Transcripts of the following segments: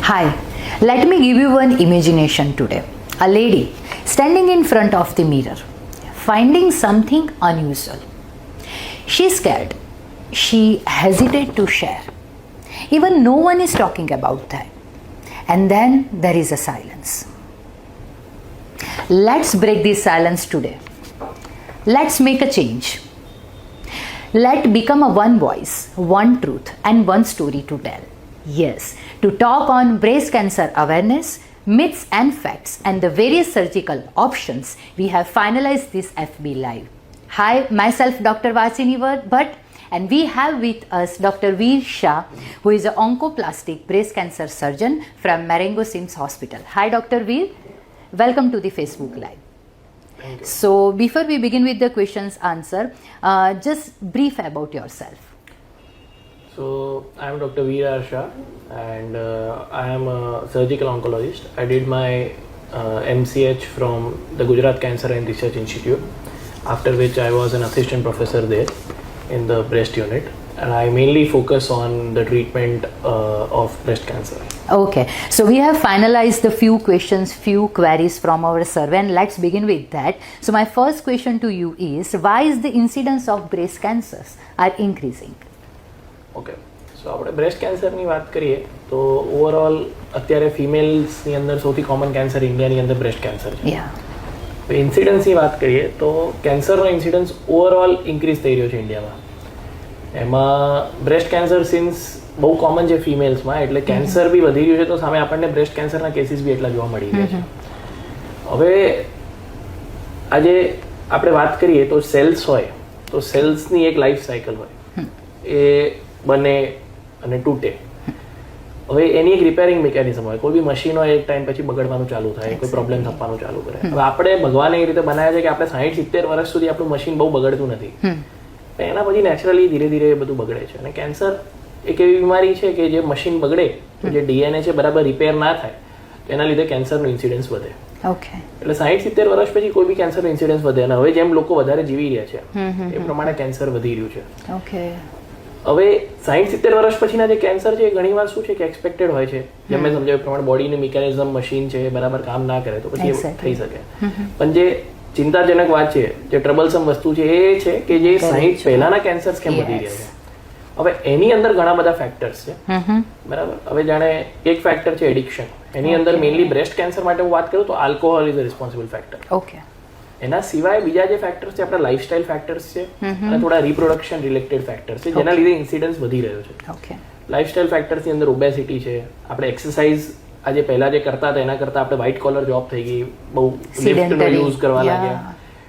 Hi, let me give you one imagination today. A lady standing in front of the mirror, finding something unusual. She's scared. She hesitates to share. Even no one is talking about that. And then there is a silence. Let's break this silence today. Let's make a change. Let become a one voice, one truth, and one story to tell. Yes, to talk on breast cancer awareness, myths and facts, and the various surgical options, we have finalized this FB Live. Hi, myself Dr. Vasini Bhatt, and we have with us Dr. Veer Shah, who is an oncoplastic breast cancer surgeon from Marengo Sims Hospital. Hi, Dr. Veer. Welcome to the Facebook Live. Thank you. So, before we begin with the questions answer, just brief about yourself. So, I am Dr. Veer Shah and I am a surgical oncologist. I did my MCH from the Gujarat Cancer and Research Institute, after which I was an assistant professor there in the breast unit, and I mainly focus on the treatment of breast cancer. Okay, so we have finalized the few questions, few queries from our survey, and let's begin with that. So my first question to you is, why is the incidence of breast cancers are increasing? Okay so આપણે breast કેન્સરની વાત કરીએ તો overall અત્યારે ફિમેલ્સની અંદર સૌથી common cancer ઇન્ડિયાની અંદર બ્રેસ્ટ કેન્સર છે. ઇન્સિડન્સની વાત કરીએ તો કેન્સરનો ઇન્સિડન્સ ઓવરઓલ ઇન્ક્રીઝ થઈ રહ્યો છે ઇન્ડિયામાં. એમાં બ્રેસ્ટ કેન્સર સિન્સ બહુ કોમન છે ફિમેલ્સમાં, એટલે કેન્સર બી વધી રહ્યું છે, તો સામે આપણને બ્રેસ્ટ કેન્સરના કેસીસ બી એટલા જોવા મળી રહ્યા છે. હવે આજે આપણે વાત કરીએ તો સેલ્સ હોય તો સેલ્સની એક લાઈફ સાયકલ હોય, એ બને અને તૂટે. હવે એની એક રિપેરિંગ મિકેનિઝમ હોય. કોઈ બી મશીન હોય એક ટાઈમ પછી બગડવાનું ચાલુ થાય, કોઈ પ્રોબ્લેમ થવાનું ચાલુ કરે. હવે આપણે ભગવાને એ રીતે બનાવ્યા છે કે આપણે 60-70 વર્ષ સુધી આપણું મશીન બહુ બગડતું નથી, એના પછી નેચરલી ધીરે ધીરે બધું બગડે છે. અને કેન્સર એક એવી બીમારી છે કે જે મશીન બગડે તો જે ડીએનએ છે બરાબર રિપેર ના થાય, તો એના લીધે કેન્સરનું ઇન્સિડન્સ વધે. એટલે 60-70 વર્ષ પછી કોઈ બી કેન્સરનું ઇન્સિડન્સ વધે. અને હવે જેમ લોકો વધારે જીવી રહ્યા છે એ પ્રમાણે કેન્સર વધી રહ્યું છે. હવે 60-70 વર્ષ પછીના જે કેન્સર છે એ ઘણીવાર શું છે કે એક્સપેક્ટેડ હોય છે. જેમ મેં સમજાવ્યું પ્રમાણે બોડીની મિકેનિઝમ મશીન છે એ બરાબર કામ ના કરે તો પછી થઈ શકે. પણ જે ચિંતાજનક વાત છે, જે ટ્રબલસમ વસ્તુ છે એ છે કે જે 60 પહેલાના કેન્સર્સ કેમ વધી રહ્યા છે. હવે એની અંદર ઘણા બધા ફેક્ટર્સ છે, બરાબર. હવે જાણે એક ફેક્ટર છે એડિક્શન. એની અંદર મેઇનલી બ્રેસ્ટ કેન્સર માટે હું વાત કરું તો alcohol is a responsible factor. એના સિવાય બીજા જે ફેક્ટર્સ છે આપણા લાઇફસ્ટાઇલ ફેક્ટર્સ છે અને થોડા રિપ્રોડક્શન રિલેટેડ ફેક્ટર્સ છે, જેના લીધે ઇન્સિડન્સ વધી રહ્યો છે. લાઇફસ્ટાઇલ ફેક્ટર્સની અંદર ઓબેસિટી છે, આપણે એક્સરસાઇઝ આજે પહેલા જે કરતા હતા એના કરતાં આપણે વ્હાઇટ કોલર જોબ થઈ ગઈ, બહુ લિફ્ટનો યુઝ કરવા લાગ્યા,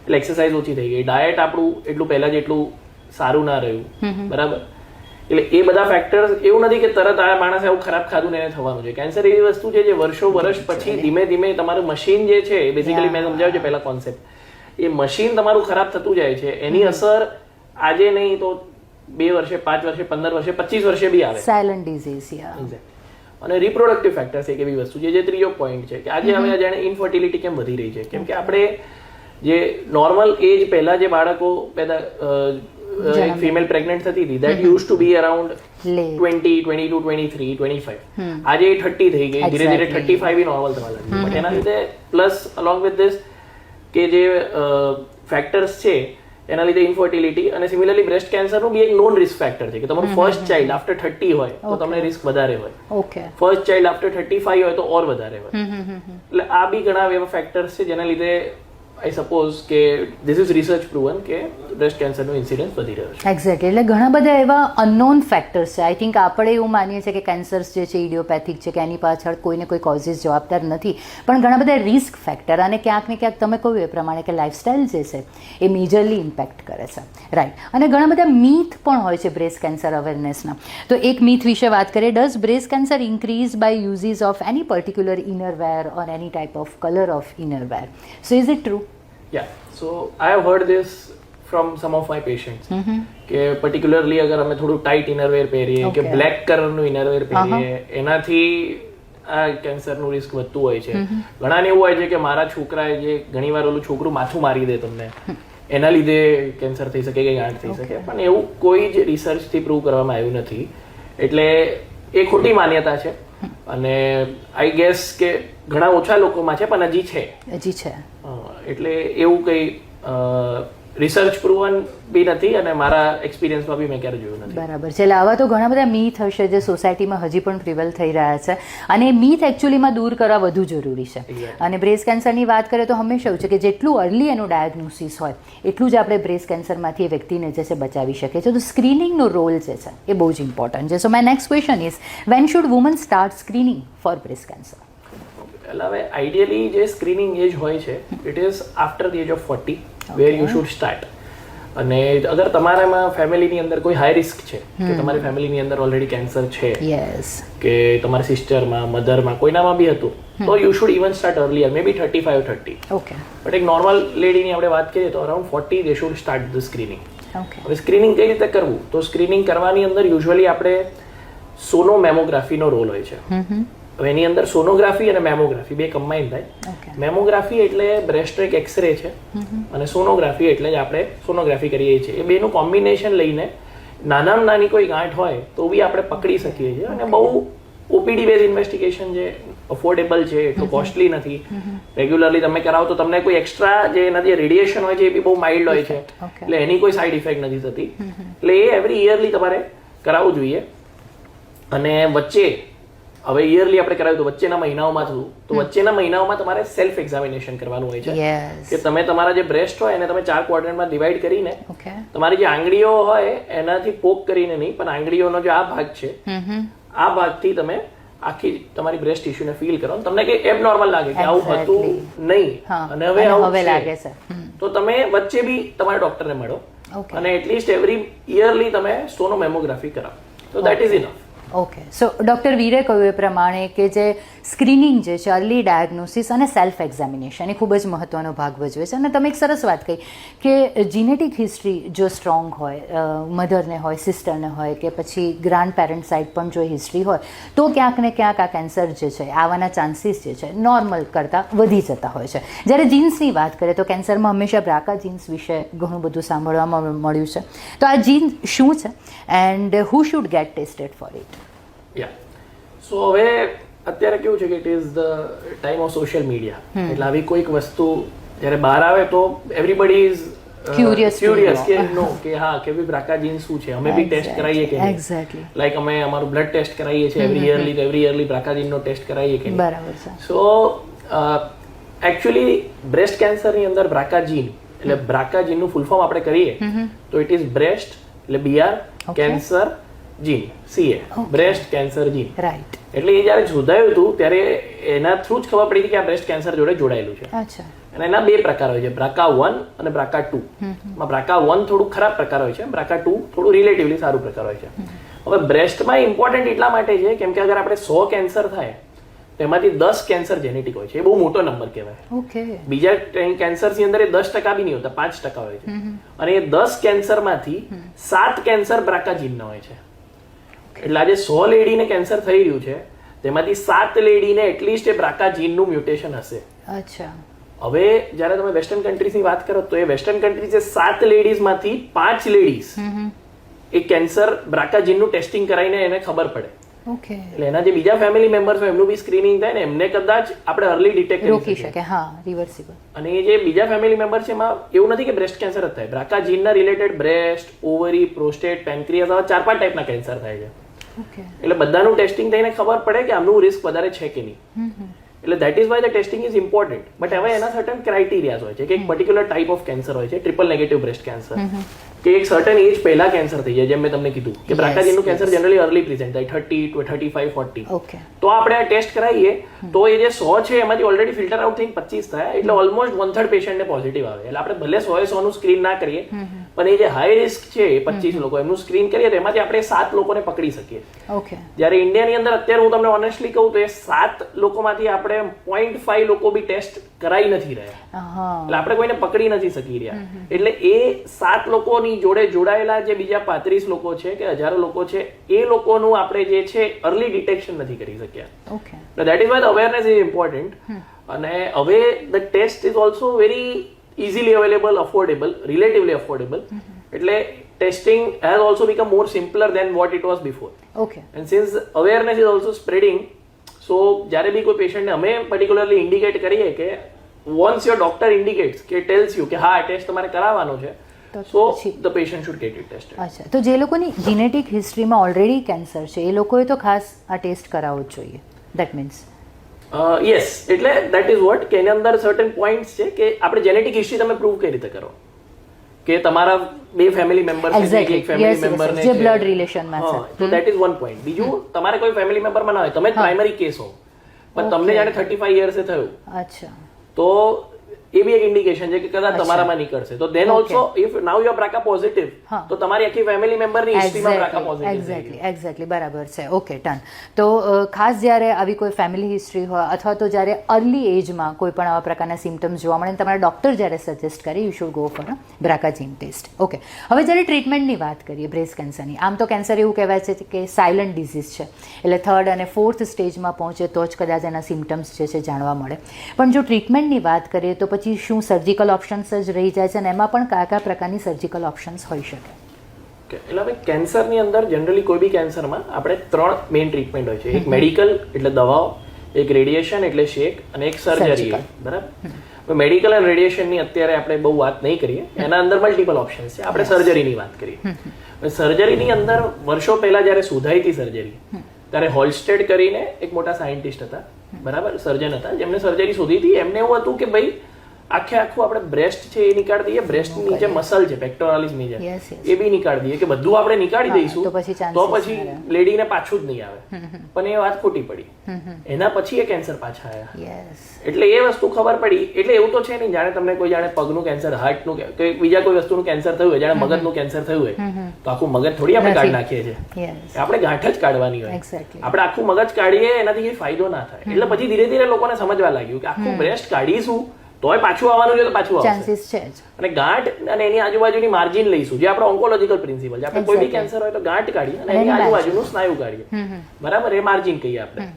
એટલે એક્સરસાઇઝ ઓછી થઈ ગઈ. ડાયટ આપણું એટલું પહેલા જેટલું સારું ના રહ્યું, બરાબર. એટલે એ બધા ફેક્ટર્સ, એવું નથી કે તરત આ માણસ એવું ખરાબ ખાધું ને એને થવાનું છે. કેન્સર એવી વસ્તુ છે જે વર્ષો વર્ષ પછી ધીમે ધીમે તમારું મશીન જે છે, બેઝિકલી મેં સમજાવ્યું છે પહેલા કોન્સેપ્ટ, એ મશીન તમારું ખરાબ થતું જાય છે. એની અસર આજે નહીં તો 2 વર્ષે, 5 વર્ષે, 15 વર્ષે, 25 વર્ષે બી આવે. Silent disease. અને રિપ્રોડક્ટિવ ફેક્ટર્સ એક એવી વસ્તુ છે જે ત્રીજો પોઈન્ટ છે કે આજે હવે જાણે ઇન્ફર્ટિલિટી કેમ વધી રહી છે. કેમ કે આપણે જે નોર્મલ એજ પહેલા જે બાળકો પેદા એક ફિમેલ પ્રેગ્નન્ટ થતી હતી, that used to be around 20, 22, 23, 25. આજે 30 થઈ ગઈ, ધીરે ધીરે 35 બી નોર્મલ થવા લાગી. બટ એના લીધે પ્લસ અલોંગ વિથ ધીસ કે જે ફેક્ટર્સ છે એના લીધે ઇન્ફર્ટિલિટી અને સિમિલરલી બ્રેસ્ટ કેન્સરનું બી એક નોન રિસ્ક ફેક્ટર છે કે તમારું ફર્સ્ટ ચાઇલ્ડ આફ્ટર 30 હોય તો તમને રિસ્ક વધારે હોય, ફર્સ્ટ ચાઇલ્ડ આફ્ટર 35 હોય તો ઓર વધારે હોય. એટલે આ બી ઘણા એવા ફેક્ટર્સ છે જેના લીધે આઈ સપોઝ કે ધીસ ઇઝ રિસર્ચ પ્રૂવન કે બ્રેસ્ટ કેન્સરનો ઇન્સિડન્સ વધી રહ્યો છે. એક્ઝેક્ટલી. એટલે ઘણા બધા એવા અનનોન ફેક્ટર્સ છે. આઈ થિંક આપણે એવું માનીએ છીએ કે કેન્સર્સ જે છે ઇડિયોપેથિક છે, કે એની પાછળ કોઈને કોઈ કોઝિસ જવાબદાર નથી, પણ ઘણા બધા રિસ્ક ફેક્ટર અને ક્યાંક ને ક્યાંક તમે કહ્યું એ પ્રમાણે કે લાઇફસ્ટાઇલ જે છે એ મેજરલી ઇમ્પેક્ટ કરે છે, રાઈટ. અને ઘણા બધા મીથ પણ હોય છે બ્રેસ્ટ કેન્સર અવેરનેસના. તો એક મીથ વિશે વાત કરીએ. Does breast cancer increase by uses of any particular innerwear or any type of colour of innerwear? So is it true? Yeah, so I have heard this from some of my patients કે particularly અગર અમે થોડું tight innerwear પહેરીએ કે black કલરનું innerwear પહેરીએ એનાથી આ કેન્સરનું રિસ્ક વધતું હોય છે. ઘણાને એવું હોય છે કે મારા છોકરાએ જે ઘણીવાર ઓલું છોકરું માથું મારી દે તમને, એના લીધે કેન્સર થઈ શકે કે ગાંઠ થઈ શકે, પણ એવું કોઈ જ રિસર્ચથી પ્રૂવ કરવામાં આવ્યું નથી. એટલે એ ખોટી માન્યતા છે. અને આઈ ગેસ કે ઘણા ઓછા લોકોમાં છે પણ હજી છે. એટલે એવું કંઈ રિસર્ચ પ્રૂવન બી નથી અને મારા એક્સપિરિયન્સમાં બી મેં ક્યારે જોયું નથી. બરાબર છે. એટલે આવા તો ઘણા બધા મીથ હશે જે સોસાયટીમાં હજી પણ પ્રિવેલ થઈ રહ્યા છે અને મીથ એકચ્યુઅલીમાં દૂર કરવા વધુ જરૂરી છે. અને બ્રેસ્ટ કેન્સરની વાત કરીએ તો હંમેશા એવું છે કે જેટલું અર્લી એનું ડાયગ્નોસિસ હોય એટલું જ આપણે બ્રેસ્ટ કેન્સરમાંથી એ વ્યક્તિને જે છે બચાવી શકીએ છીએ. તો સ્ક્રીનિંગનો રોલ જે છે એ બહુ જ ઇમ્પોર્ટન્ટ છે. So my next question is when should woman start screening for breast cancer? એટલે હવે આઈડિયલી જે સ્ક્રીનિંગ એજ હોય છે it is after the age of 40 where you should start. અને અગર તમારામાં ફેમિલીની અંદર કોઈ હાઈ રિસ્ક છે કે તમારી ફેમિલીની અંદર ઓલરેડી કેન્સર છે કે તમારી સિસ્ટરમાં મધરમાં કોઈનામાં બી હતું તો you should even start earlier may be 35-30. But એક નોર્મલ લેડીની આપણે વાત કરીએ તો around 40 they should start the screening. હવે સ્ક્રીનિંગ કઈ રીતે કરવું? તો સ્ક્રીનિંગ કરવાની અંદર યુઝ્યુઅલી આપણે સોનો મેમોગ્રાફીનો રોલ હોય છે. હવે એની અંદર સોનોગ્રાફી અને મેમોગ્રાફી બે કમ્બાઈન થાય. મેમોગ્રાફી એટલે બ્રેસ્ટનો એક એક્સરે છે અને સોનોગ્રાફી એટલે જ આપણે સોનોગ્રાફી કરીએ છીએ. એ બેનું કોમ્બિનેશન લઈને નાનામાં નાની કોઈ ગાંઠ હોય તો બી આપણે પકડી શકીએ છીએ. અને બહુ ઓપીડી બેઝ ઇન્વેસ્ટિગેશન જે અફોર્ડેબલ છે, એટલું કોસ્ટલી નથી. રેગ્યુલરલી તમે કરાવો તો તમને કોઈ એક્સ્ટ્રા જે એનાથી રેડિયેશન હોય છે એ બી બહુ માઇલ્ડ હોય છે, એટલે એની કોઈ સાઇડ ઇફેક્ટ નથી થતી. એટલે એ એવરી યરલી તમારે કરાવવું જોઈએ. અને વચ્ચે હવે યરલી આપણે કરાવ્યું તો વચ્ચેના મહિનાઓમાં થયું તો વચ્ચેના મહિનાઓમાં તમારે સેલ્ફ એક્ઝામિનેશન કરવાનું હોય છે કે તમે તમારા જે બ્રેસ્ટ હોય એને તમે 4 ક્વોડ્રન્ટમાં ડિવાઈડ કરીને તમારી જે આંગળીઓ હોય એનાથી પોક કરીને નહીં પણ આંગળીઓનો જે આ ભાગ છે આ ભાગથી તમે આખી તમારી બ્રેસ્ટ ટિશ્યુને ફીલ કરો. તમને કે એબનોર્મલ લાગે કે આવું હતું નહીં અને હવે આવું લાગે છે તો તમે વચ્ચે બી તમારા ડોક્ટરને મળો અને એટલીસ્ટ એવરી યરલી તમે સોનો મેમોગ્રાફી કરાવો. તો that is enough. Okay. So doctor વીરે કહ્યું એ પ્રમાણે કે જે સ્ક્રીનિંગ જે છે અર્લી ડાયગ્નોસિસ અને સેલ્ફ એક્ઝામિનેશન એ ખૂબ જ મહત્ત્વનો ભાગ ભજવે છે. અને તમે એક સરસ વાત કહી કે જીનેટિક હિસ્ટ્રી જો સ્ટ્રોંગ હોય, મધરને હોય, સિસ્ટરને હોય કે પછી ગ્રાન્ડ પેરેન્ટ સાઇડ પણ જો હિસ્ટ્રી હોય તો ક્યાંક ને ક્યાંક આ કેન્સર જે છે આવવાના ચાન્સીસ જે છે નોર્મલ કરતાં વધી જતા હોય છે. જ્યારે જીન્સની વાત કરીએ તો કેન્સરમાં હંમેશા બ્રાકા જીન્સ વિશે ઘણું બધું સાંભળવામાં મળ્યું છે. તો આ જીન શું છે and who should get tested for it? So હવે અત્યારે કેવું છે કે it is the time of social media. એટલે આવી કોઈક વસ્તુ જ્યારે બહાર આવે તો એવરીબડી ઇઝ ક્યુરિયસ કે નો કે હા કે ભઈ બ્રાકા જીન શું છે, અમે બી ટેસ્ટ કરાવીએ કે નહીં. લાઈક અમે અમારું બ્લડ ટેસ્ટ કરાવીએ છીએ એવરી યરલી બ્રાકા જીનનો ટેસ્ટ કરાવીએ કે નહીં. બરાબર છે. સો એકચ્યુઅલી બ્રેસ્ટ કેન્સરની અંદર બ્રાકા જીન એટલે બ્રાકા જીનનું ફૂલ ફોર્મ આપણે કરીએ તો ઇટ ઇઝ બ્રેસ્ટ એટલે BR કેન્સર જીન CA બ્રેસ્ટ કેન્સર જીન. રાઈટ. એટલે એ જ્યારે શોધાયું હતું ત્યારે એના થ્રુ જ ખબર પડી કે આ બ્રેસ્ટ કેન્સર જોડે જોડાયેલું છે. અને એના 2 પ્રકાર હોય છે, BRCA1 અને BRCA2. BRCA1 થોડું ખરાબ પ્રકાર હોય છે, BRCA2 થોડું રિલેટિવલી સારું પ્રકાર હોય છે. હવે બ્રેસ્ટમાં ઇમ્પોર્ટન્ટ એટલા માટે છે કેમ કે અગર આપણે 100 કેન્સર થાય તો એમાંથી 10 કેન્સર જેનેટિક હોય છે. એ બહુ મોટો નંબર કહેવાય. બીજા કેન્સરની અંદર એ 10% બી નહીં હોતા, 5% હોય છે. અને એ 10 કેન્સરમાંથી 7 કેન્સર BRCA જીનના હોય છે. એટલે આજે 100 લેડીને કેન્સર થઈ રહ્યું છે તેમાંથી 7 લેડીને એટલીસ્ટ એ BRCA જીનનું મ્યુટેશન હશે. અચ્છા. હવે જ્યારે તમે વેસ્ટર્ન કન્ટ્રીઝની વાત કરો તો એ વેસ્ટર્ન કન્ટ્રીઝ 7 લેડીઝમાંથી 5 લેડીઝ એ કેન્સર BRCA જીનનું ટેસ્ટિંગ કરાવીને એને ખબર પડે. એટલે એના જે બીજા ફેમિલી મેમ્બર્સ હોય એમનું બી સ્ક્રીનિંગ થાય ને એમને કદાચ આપણે અર્લી ડિટેક્ટ કરી શકીએ. હા, રિવર્સિબલ. અને એ જે બીજા ફેમિલી મેમ્બર છે એમાં એવું નથી કે બ્રેસ્ટ કેન્સર જ થાય. BRCA જીનના રિલેટેડ બ્રેસ્ટ, ઓવરી, પ્રોસ્ટેટ, પેન્ક્રિયાસ આવા 4-5 ટાઈપના કેન્સર થાય છે. એટલે બધાનું ટેસ્ટિંગ થઈને ખબર પડે કે આમનું રિસ્ક વધારે છે કે નહીં. એટલે that is why the testing is important. But હવે એના સર્ટન ક્રાઇટેરિયાઝ હોય છે કે એક પર્ટિક્યુલર ટાઈપ ઓફ કેન્સર હોય છે, ટ્રિપલ નેગેટિવ બ્રેસ્ટ કેન્સર, કે એક સર્ટન એજ પહેલા કેન્સર થઈ જાય. જેમ મેં તમને કીધું કે BRCA જીનનું કેન્સર જનરલી અર્લી પ્રેઝન્ટ થાય 30, 35, 40. તો આપણે આ ટેસ્ટ કરાવીએ તો એ જે 100 છે એમાંથી ઓલરેડી ફિલ્ટર આઉટ થઈને 25 થાય એટલે ઓલમોસ્ટ 1/3 પેશન્ટને પોઝિટિવ આવે. એટલે આપણે ભલે 100 નું સ્ક્રીન ના કરીએ પણ એ જે હાઈ રિસ્ક છે 25 લોકો એમનું સ્ક્રીન કરીએ તો એમાંથી આપણે 7 લોકોને પકડી શકીએ. જ્યારે ઇન્ડિયાની અંદર અત્યારે હું તમને ઓનેસ્ટલી કહું તો એ 7 લોકોમાંથી આપણે 0.5 લોકો બી ટેસ્ટ કરાઈ નથી રહ્યા. એટલે આપણે કોઈને પકડી નથી શકી રહ્યા. એટલે એ 7 લોકોની જોડે જોડાયેલા જે બીજા 35 લોકો છે કે હજારો લોકો છે એ લોકોનું આપણે જે છે અર્લી ડિટેક્શન નથી કરી શક્યા. That is why the awareness is important. અને હવે the test is also very easily available, affordable, relatively affordable. એટલે testing has also become more simpler than what it was before. And since awareness is also spreading, so જ્યારે બી કોઈ પેશન્ટને અમે particularly indicate કરીએ કે વન્સ યોર ડોક્ટર ઇન્ડિકેટ્સ કે tells you કે હા આ ટેસ્ટ તમારે કરાવવાનો છે, so the patient should get it tested. અચ્છા, તો જે લોકોની જીનેટિક હિસ્ટ્રીમાં ઓલરેડી કેન્સર છે એ લોકોએ તો ખાસ આ ટેસ્ટ કરાવવો જ જોઈએ. દેટ મીન્સ યસ, એટલે દેટ ઇઝ વોટ કે એની અંદર સર્ટન પોઈન્ટ્સ છે કે આપણે જેનેટિક હિસ્ટ્રી તમે પ્રૂવ કઈ રીતે કરો કે તમારા બે ફેમિલી મેમ્બર એક ફેમિલી મેમ્બર ને જે બ્લડ રિલેશનમાં છે, તો દેટ ઇઝ વન પોઈન્ટ. બીજું, તમારે કોઈ ફેમિલી મેમ્બરમાં ના હોય, તમે પ્રાઇમરી કેસ હો, પણ તમને જાણે 35 યર્સે થયું, અચ્છા, તો એ બી એક ઇન્ડિકેશન છે કે કદાચ તમારામાં નીકળશે. તો then also if now you are BRCA positive, તો તમારી આખી ફેમિલી મેમ્બરની હિસ્ટ્રીમાં BRCA પોઝિટિવ. એક્ઝેક્ટલી બરાબર છે. Okay, done. તો ખાસ જ્યારે આવી કોઈ ફેમિલી હિસ્ટ્રી હોય અથવા તો જ્યારે અર્લી એજમાં કોઈ પણ આવા પ્રકારના સિમ્ટમ્સ જોવા મળે, તમારા ડૉક્ટર જ્યારે સજેસ્ટ કરે you should go for a BRCA gene test. Okay, હવે જ્યારે ટ્રીટમેન્ટની વાત કરીએ બ્રેસ્ટ કેન્સરની, આમ તો કેન્સર એવું કહેવાય છે કે સાયલન્ટ ડિઝીઝ છે, એટલે 3rd અને 4th સ્ટેજમાં પહોંચે તો જ કદાચ એના સિમ્ટમ્સ જે છે જાણવા મળે. પણ જો ટ્રીટમેન્ટની વાત કરીએ તો પછી શું સર્જિકલ ઓપ્શન્સ જ રહી જાય છે, અને એમાં પણ કયા કયા પ્રકારની સર્જિકલ ઓપ્શન્સ હોઈ શકે? એટલે હવે કેન્સરની અંદર જનરલી કોઈ બી કેન્સરમાં આપણે 3 મેઇન ટ્રીટમેન્ટ હોય છે. એક મેડિકલ એટલે દવાઓ, એક રેડિયેશન એટલે શેક, અને એક સર્જરી. બરાબર. મેડિકલ અને રેડિયેશનની અત્યારે આપણે બહુ વાત નહીં કરીએ, એના અંદર મલ્ટિપલ ઓપ્શન્સ છે. આપણે સર્જરીની વાત કરીએ. સર્જરીની અંદર વર્ષો પહેલા જ્યારે સુધાઈ હતી સર્જરી, ત્યારે હોલ્સ્ટેડ કરીને એક મોટા સાયન્ટિસ્ટ હતા, બરાબર, સર્જન હતા, જેમને સર્જરી શોધી હતી. એમને એવું હતું કે ભાઈ આખું આપણે બ્રેસ્ટ છે એ નીકાળી દઈએ, બ્રેસ્ટની નીચે મસલ છે પેક્ટોરાલિસ નીચે, એ બી નીકાળી દઈએ, કે બધું આપણે નીકાળી દઈશું તો પછી લેડીને પાછું જ નહીં આવે. પણ એ વાત ખોટી પડી. એના પછી એ કેન્સર પાછા આવ્યા. એટલે એ વસ્તુ ખબર પડી. એટલે એવું તો છે નહીં જાણે તમને કોઈ જાણે પગનું કેન્સર, હાર્ટનું કે બીજા કોઈ વસ્તુનું કેન્સર થયું હોય, જાણે મગજનું કેન્સર થયું હોય, તો આખું મગજ થોડી આપણે કાઢી નાખીએ છીએ. આપણે ગાંઠ જ કાઢવાની હોય. આપણે આખું મગજ કાઢીએ એનાથી ફાયદો ના થાય. એટલે પછી ધીરે ધીરે લોકોને સમજવા લાગ્યું કે આખું બ્રેસ્ટ કાઢીશું તોય પાછું આવવાનું છે, તો પાછું આવશે. અને ગાંઠ અને એની આજુબાજુની માર્જિન લઈશું, જે આપણો ઓન્કોલોજીકલ પ્રિન્સિપલ છે. આપણે કોઈ બી કેન્સર હોય તો ગાંઠ કાઢીએ અને એની આજુબાજુનું સ્નાયુ કાઢીએ, બરાબર, એ માર્જિન કહીએ આપણે.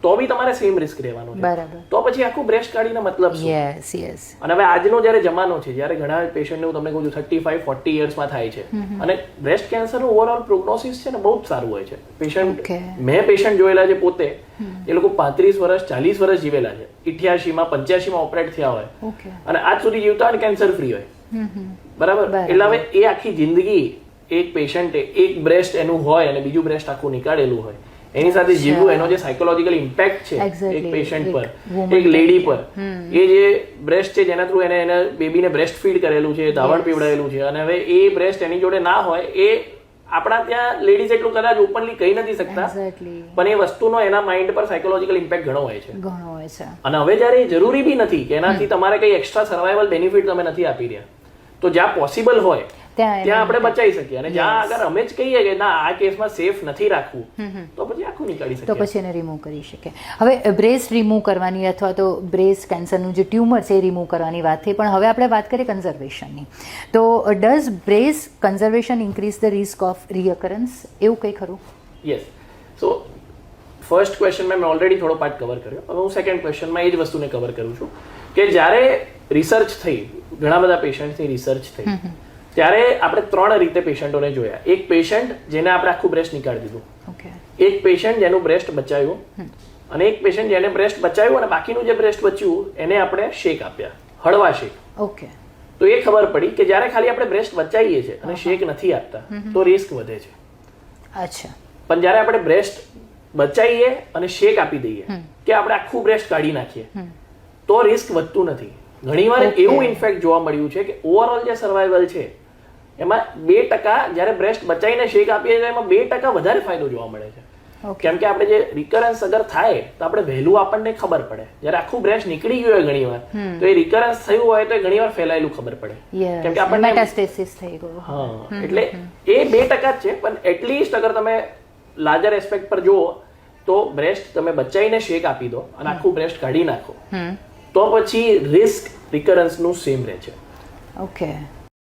તો બી તમારે સેમ રિસ્ક રહેવાનું છે. તો પછી આખું બ્રેસ્ટ કાઢીને મતલબ શું? અને હવે આજનો જયારે જમાનો છે, જયારે ઘણા પેશન્ટ હું તમને કહું છું 35-40 યર્સમાં થાય છે, અને બ્રેસ્ટ કેન્સરનું ઓવરઓલ પ્રોગ્નોસિસ છે ને બહુ જ સારું હોય છે. પેશન્ટ, મેં પેશન્ટ જોયેલા છે પોતે, એ લોકો 35 વર્ષ 40 વર્ષ જીવેલા છે, 88માં 85માં ઓપરેટ થયા હોય, અને આજ સુધી જીવતા હોય કેન્સર ફ્રી હોય, બરાબર. એટલે હવે એ આખી જિંદગી એક પેશન્ટે એક બ્રેસ્ટ એનું હોય અને બીજું બ્રેસ્ટ આખું નીકાળેલું હોય, એની સાથે જીવવું, એનો જે સાયકોલોજીકલ ઇમ્પેક્ટ છે એક પેશન્ટ પર, એક લેડી પર, એ જે બ્રેસ્ટ છે જેના થ્રુ એને બેબીને બ્રેસ્ટ ફીડ કરેલું છે, ધાવણ પીવડાવેલું છે, અને હવે એ બ્રેસ્ટ એની જોડે ના હોય, એ આપણા ત્યાં લેડીઝ એટલું કદાચ ઓપનલી કહી નથી શકતા, પણ એ વસ્તુનો એના માઇન્ડ પર સાયકોલોજીકલ ઇમ્પેક્ટ ઘણો હોય છે. અને હવે જ્યારે જરૂરી બી નથી કે એનાથી તમારે કઈ એક્સ્ટ્રા સર્વાઇવલ બેનિફિટ તમે નથી આપી રહ્યા, તો જ્યાં પોસિબલ હોય ત્યાં આપણે બચાવી શકીએ. અને જ્યાં અગર અમે જ કહીએ કે ના આ કેસમાં સેફ નથી રાખવું, તો પછી આખું નીકાળી શકીએ, તો પછી એને રિમૂવ કરી શકીએ. હવે બ્રેસ્ટ રિમૂવ કરવાની અથવા તો બ્રેસ્ટ કેન્સરનું જે ટ્યુમર છે એ રિમૂવ કરવાની વાત થઈ, પણ હવે આપણે વાત કરીએ કન્ઝર્વેશનની. તો does breast conservation increase the risk of recurrence? એવું કંઈ ખરું? યસ. સો ફર્સ્ટ ક્વેશ્ચનમાં મેં ઓલરેડી થોડો પાર્ટ કવર કર્યો. હવે હું સેકન્ડ ક્વેશ્ચનમાં એ જ વસ્તુને કવર કરું છું કે જ્યારે રિસર્ચ થઈ, ઘણા બધા પેશન્ટની રિસર્ચ થઈ, ત્યારે આપણે 3 રીતે પેશન્ટોને જોયા. એક પેશન્ટ જેને આપણે આખું બ્રેસ્ટ નીકાળી દીધું, એક પેશન્ટ જેનું બ્રેસ્ટ બચાવ્યું, અને એક પેશન્ટ જેને બ્રેસ્ટ બચાવ્યું અને બાકીનું જે બ્રેસ્ટ બચ્યું એને આપણે શેક આપ્યા, હળવા શેક. તો એ ખબર પડી કે જ્યારે ખાલી આપણે બ્રેસ્ટ બચાવીએ છીએ અને શેક નથી આપતા તો રિસ્ક વધે છે. અચ્છા. પણ જ્યારે આપણે બ્રેસ્ટ બચાવીએ અને શેક આપી દઈએ કે આપણે આખું બ્રેસ્ટ કાઢી નાખીએ તો રિસ્ક વધતું નથી. ઘણીવાર એવું ઇન્ફેક્ટ જોવા મળ્યું છે કે ઓવરઓલ જે સર્વાઇવલ છે એમાં 2% જ્યારે બ્રેસ્ટ બચાવીને શેક આપીએ છીએ એમાં 2% વધારે ફાયદો જોવા મળે છે. કેમ કે આપણે જે રિકરન્સ અગર થાય તો આપણે વહેલું આપણને ખબર પડે. જ્યારે આખું બ્રેસ્ટ નીકળી ગયું હોય ઘણીવાર તો એ રિકરન્સ થયું હોય તો ઘણીવાર ફેલાયેલું ખબર પડે, કેમ કે આપણને મેટાસ્ટેસિસ થઈ ગયું. હા, એટલે એ 2% જ છે, પણ એટલીસ્ટ અગર તમે લાર્જર એસ્પેક્ટ પર જુઓ તો બ્રેસ્ટ તમે બચાવીને શેક આપી દો અને આખું બ્રેસ્ટ કાઢી નાખો તો પછી રિસ્ક રિકરન્સનું સેમ રહે છે. ઓકે.